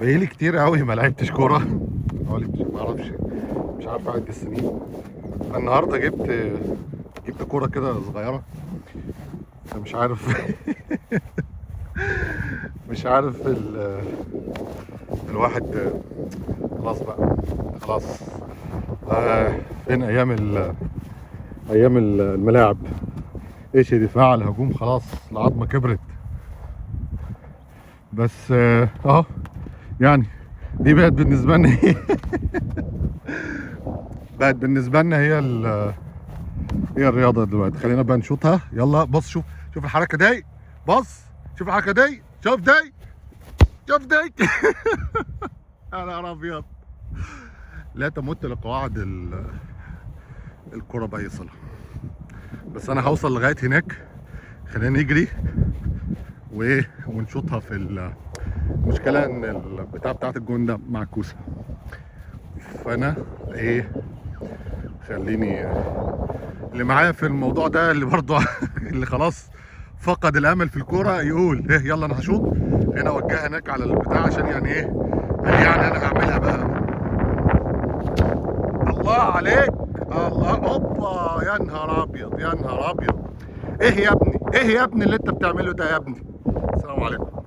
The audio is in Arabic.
بقالي كتير قوي ما لعبتش كوره، حوالي ما اعرفش، مش عارف اعد السنين. النهارده جبت كوره كده صغيره، مش عارف مش عارف الواحد خلاص بقى، خلاص. فين ايام الملاعب؟ ايش دفاع على الهجوم، خلاص العظمه كبرت. بس اهو يعني دي بقت بالنسبه لنا بقت بالنسبه لنا هي الرياضه دلوقتي. خلينا بقى نشوطها، يلا بص، شوف الحركه دي، بص شوف الحركه دي، شوف دي يا نهار ابيض. لا تمت لقواعد الكره باي صله، بس انا هوصل لغايه هناك. خلينا نجري ونشوطها في المشكله ان البتاع بتاعت الجون ده معكوسه، فانا خليني اللي معايا في الموضوع ده، اللي برضه اللي خلاص فقد الامل في الكوره، يقول يلا انا هشوط هنا، اوجهها هناك على البتاع، عشان يعني قال يعني انا هعملها بقى. الله عليك، الله، اوبا، يا نهار ابيض، يا نهار ابيض. ايه يا ابني اللي انت بتعمله ده يا ابني؟ السلام عليكم.